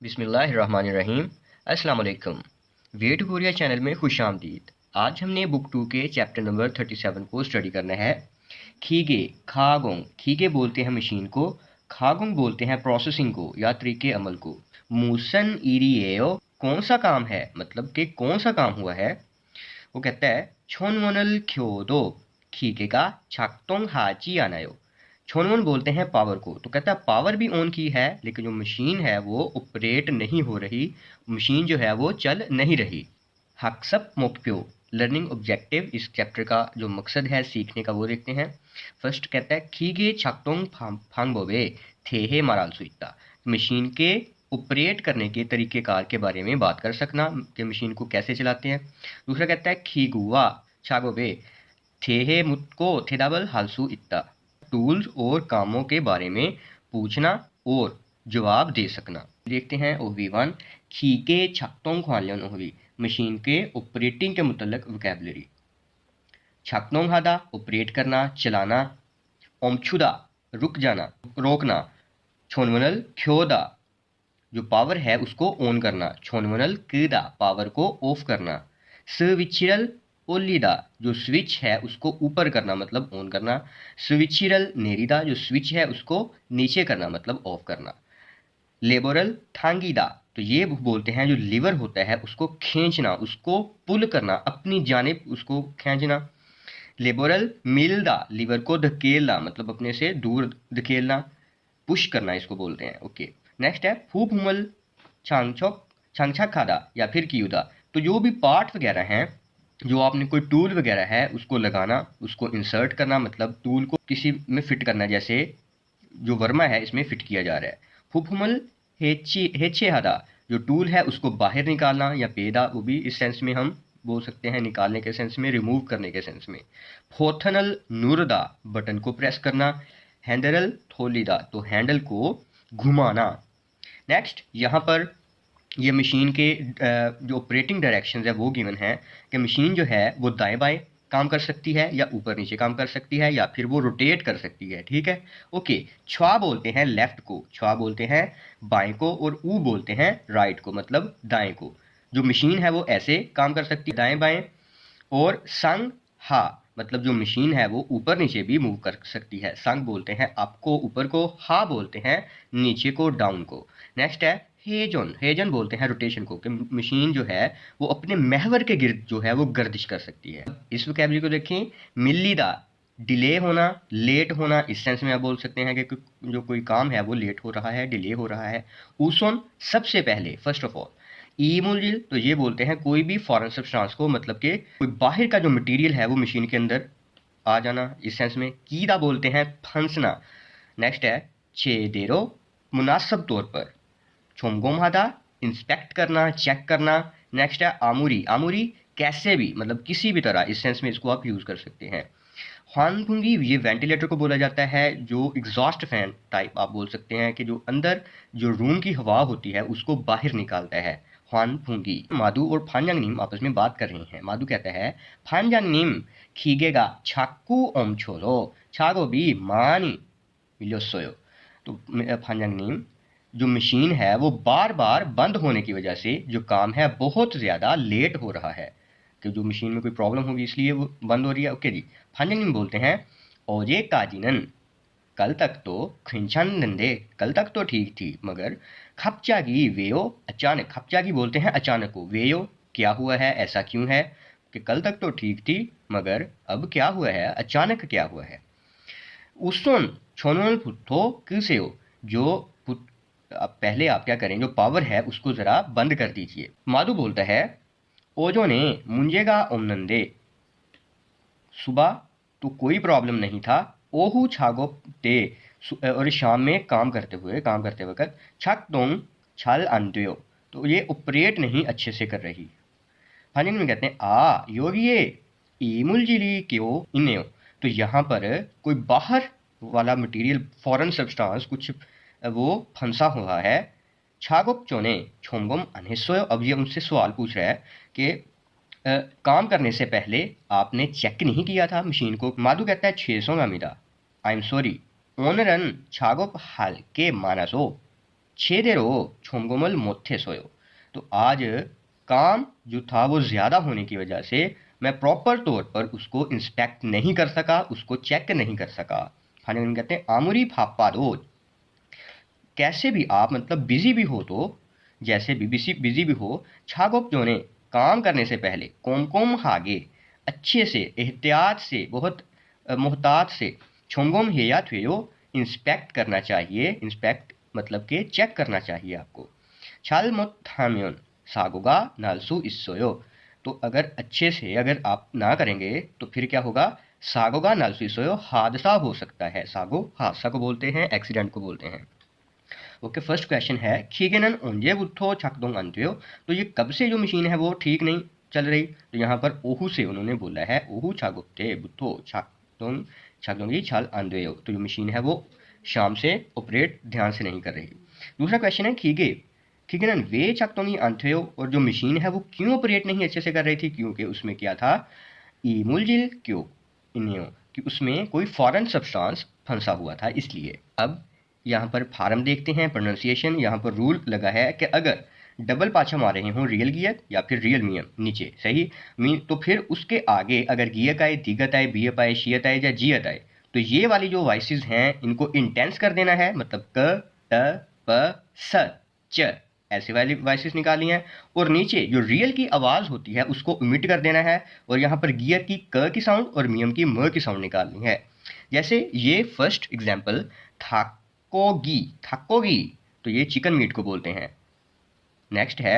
बिस्मिल्लाहिर्रहमानिर्रहीम। अस्सलाम वालेकुम। वे टू कोरिया चैनल में खुश आमदीद। आज हमने बुक 2 के चैप्टर नंबर 37 को स्टडी करना है। खीगे खागोंग, खीगे बोलते हैं मशीन को, खागोंग बोलते हैं प्रोसेसिंग को या तरीके अमल को। मूसन इरिएओ, कौन सा काम है, मतलब कि कौन सा काम हुआ है। वो कहता है छोनवनल ख्योदो खीगे का छाक्तोंग हाची आनायो। छोनवन बोलते हैं पावर को, तो कहता है पावर भी ऑन की है लेकिन जो मशीन है वो ऑपरेट नहीं हो रही, मशीन जो है वो चल नहीं रही। हक्सप मोक्प्यो, लर्निंग ऑब्जेक्टिव, इस चैप्टर का जो मकसद है सीखने का वो देखते हैं। फर्स्ट कहता है खीगे छाक्तोंग फांगबोबे थेहे माराल सुइता, मशीन के ऑपरेट करने के तरीक़ेकार के बारे में बात कर सकना कि मशीन को कैसे चलाते हैं। दूसरा कहता है खीगुआ छागोबे थेहे मुतको थेदाबल हालसू इत्ता, टूल्स और कामों के बारे में पूछना और जवाब दे सकना। देखते हैं OV1 खीके छाक्तोंग ख्वालियन ओहवी, मशीन के ऑपरेटिंग के मुतल्लिक वोकैबुलरी। छाक्तोंग हादा ऑपरेट करना, चलाना। ओमछुदा रुक जाना, रोकना। छोनवनल ख्योदा जो पावर है उसको ऑन करना, छोनवनल कीदा पावर को ऑफ करना। स्विचिरल ओलीदा जो स्विच है उसको ऊपर करना मतलब ऑन करना। स्विचिरल नेरीदा जो स्विच है उसको नीचे करना मतलब ऑफ करना। लेबोरल थांगीदा, तो ये बोलते हैं जो लीवर होता है उसको खींचना, उसको पुल करना, अपनी जानिब उसको खींचना। लेबोरल मिलदा लीवर को धकेलना मतलब अपने से दूर धकेलना, पुश करना इसको बोलते हैं। ओके, नेक्स्ट है फूप हुमल छांगछोक छांगछाक खादा या फिर कियुदा, तो जो भी पार्ट वगैरह हैं, जो आपने कोई टूल वगैरह है उसको लगाना, उसको इंसर्ट करना मतलब टूल को किसी में फिट करना, जैसे जो वर्मा है इसमें फिट किया जा रहा है। फुफुमल हेचे हादा जो टूल है उसको बाहर निकालना, या पेदा वो भी इस सेंस में हम बोल सकते हैं, निकालने के सेंस में, रिमूव करने के सेंस में। फोथनल नूरदा बटन को प्रेस करना। हैंडल थोलीदा तो हैंडल को घुमाना। नेक्स्ट यहाँ पर ये मशीन के जो ऑपरेटिंग डायरेक्शंस है वो गिवन है कि मशीन जो है वो दाएं बाएं काम कर सकती है या ऊपर नीचे काम कर सकती है या फिर वो रोटेट कर सकती है। ठीक है, ओके। छुआ बोलते हैं लेफ्ट को, छुआ बोलते हैं बाएं को, और ऊ बोलते हैं राइट को मतलब दाएं को। जो मशीन है वो ऐसे काम कर सकती है दाएं बाएं। और संग हा मतलब जो मशीन है वो ऊपर नीचे भी मूव कर सकती है। संग बोलते हैं अप को, ऊपर को। हा बोलते हैं नीचे को, डाउन को। नेक्स्ट है हेजन, हेजन बोलते हैं रोटेशन को, कि मशीन जो है वो अपने महवर के गिर्द जो है वो गर्दिश कर सकती है। इस वोकैबुलरी को देखें, मिलीदा डिले होना, लेट होना, इस सेंस में आप बोल सकते हैं कि जो कोई काम है वो लेट हो रहा है, डिले हो रहा है। ऊसोन सबसे पहले, फर्स्ट ऑफ ऑल। ईमुल तो ये बोलते हैं कोई भी फॉरेन सब्सटेंस को, मतलब कि कोई बाहर का जो मटेरियल है वो मशीन के अंदर आ जाना, इस सेंस में। कीदा बोलते हैं फंसना। नेक्स्ट है छेदेरो मुनासिब तौर पर। छोमगोमहादा इंस्पेक्ट करना, चेक करना। नेक्स्ट है आमुरी, आमुरी कैसे भी मतलब किसी भी तरह, इस सेंस में इसको आप यूज़ कर सकते हैं। ख्वानफुंगी ये वेंटिलेटर को बोला जाता है, जो एग्जॉस्ट फैन टाइप आप बोल सकते हैं, कि जो अंदर जो रूम की हवा होती है उसको बाहर निकालता है। ख्वानफुंगी। मादू और फानजांगनीम आपस में बात कर रहे हैं। मादू कहता है फानजांगनीम खीगेगा छाकू ओम छोरो छागो भी मानी मिलोसोयो, तो फानजांगनीम जो मशीन है वो बार बार बंद होने की वजह से जो काम है बहुत ज़्यादा लेट हो रहा है, कि जो मशीन में कोई प्रॉब्लम होगी इसलिए वो बंद हो रही है। ओके जी। फानजांगनीम बोलते हैं ओजे काजिनन, कल तक तो खिंचन नंदे, कल तक तो ठीक थी, मगर खपचागी वेयो अचानक, खपचागी बोलते हैं अचानक को, वेयो क्या हुआ है, ऐसा क्यों है, कि कल तक तो ठीक थी मगर अब क्या हुआ है, अचानक क्या हुआ है। उसन छोनल पुट्ठो किसेओ जो अब पहले आप क्या करें, जो पावर है उसको ज़रा बंद कर दीजिए। माधु बोलता है ओजो ने मुंजेगा ओमनंदे, सुबह तो कोई प्रॉब्लम नहीं था, ओहू छागो ते और शाम में काम करते वक्त छक दोंग छल अंत्यो, तो ये ऑपरेट नहीं अच्छे से कर रही। फाइनल में कहते हैं आ योगिए ईमुलजिली क्यों इन्हें, तो यहाँ पर कोई बाहर वाला मटेरियल, फॉरेन सब्सटेंस कुछ वो फंसा हुआ है। छागोप चोने छोमगोम अनहिस्सो, अब ये उनसे सवाल पूछ रहा है कि काम करने से पहले आपने चेक नहीं किया था मशीन को। माधु कहता है 600 गामिदा आई एम सॉरी ओनरन छागोप हाल के मानसो, छेदेरो छोमगोमल मोथे सोयो। तो आज काम जो था वो ज़्यादा होने की वजह से मैं प्रॉपर तौर पर उसको इंस्पेक्ट नहीं कर सका, उसको चेक नहीं कर सका। फाइनली कहते हैं आमुरी फापा रोज, कैसे भी आप मतलब बिजी भी हो तो जैसे भी बिजी भी हो, छागोप जो ने काम करने से पहले कोमकोम हागे अच्छे से एहतियात से बहुत मोहतात से छोंगोम हेया थेयो इंस्पेक्ट करना चाहिए। इंस्पेक्ट मतलब के चेक करना चाहिए आपको। छाल मत थाम्योन सागोगा नालसू इस्सोयो। तो अगर अच्छे से अगर आप ना करेंगे तो फिर क्या होगा, सागोगा नालसू इस्सोयो, हादसा हो सकता है। सागो हादसा को बोलते हैं, एक्सीडेंट को बोलते हैं। ओके, फर्स्ट क्वेश्चन है खीगेनन ओंजे बुथो छाकदोंग अंत्यो। तो ये कब से जो मशीन है वो ठीक नहीं चल रही। तो यहाँ पर ओहू से उन्होंने बोला है, ओहू छागुप्ते बुथो छाकदोंग छाकदोंगी छाल अंत्यो। तो जो मशीन है वो शाम से ऑपरेट ध्यान से नहीं कर रही। दूसरा क्वेश्चन है खीगे खीगेनन वे छाकदोंगी अंत्यो, और जो मशीन है वो क्यों ऑपरेट नहीं अच्छे से कर रही थी, क्योंकि उसमें क्या था, ईमुलजिल क्यों इन्यो, कि उसमें कोई फॉरेन सब्सटेंस फंसा हुआ था इसलिए। अब यहाँ पर फार्म देखते हैं, प्रोनाउंसिएशन। यहाँ पर रूल लगा है कि अगर डबल पाछा मार रहे हों रियल गियर या फिर रियल मियम नीचे सही मीन, तो फिर उसके आगे अगर गियक आए, दिगत आए, बीयप आए, शियत आए या जियत आए, तो ये वाली जो वॉइसेस हैं इनको इंटेंस कर देना है। मतलब क ट प स च ऐसे वाली वॉइसेस निकाली हैं। और नीचे जो रियल की आवाज़ होती है उसको ओमिट कर देना है, और यहाँ पर गियर की क की साउंड और मियम की म की साउंड निकालनी है। जैसे ये फर्स्ट एग्जाम्पल थाकोगी, थाकोगी, तो ये चिकन मीट को बोलते हैं। नेक्स्ट है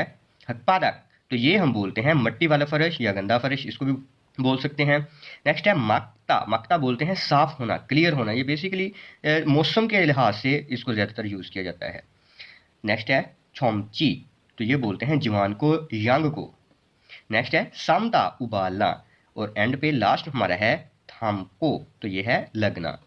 हकपादक, तो ये हम बोलते हैं मट्टी वाला फर्श या गंदा फर्श, इसको भी बोल सकते हैं। नेक्स्ट है मक्ता, मक्ता बोलते हैं साफ होना, क्लियर होना। ये बेसिकली मौसम के लिहाज से इसको ज़्यादातर यूज़ किया जाता है। नेक्स्ट है छोमची, तो ये बोलते हैं जवान को, यंग को। नेक्स्ट है समता, उबालना। और एंड पे लास्ट हमारा है थामको, तो ये है लगना।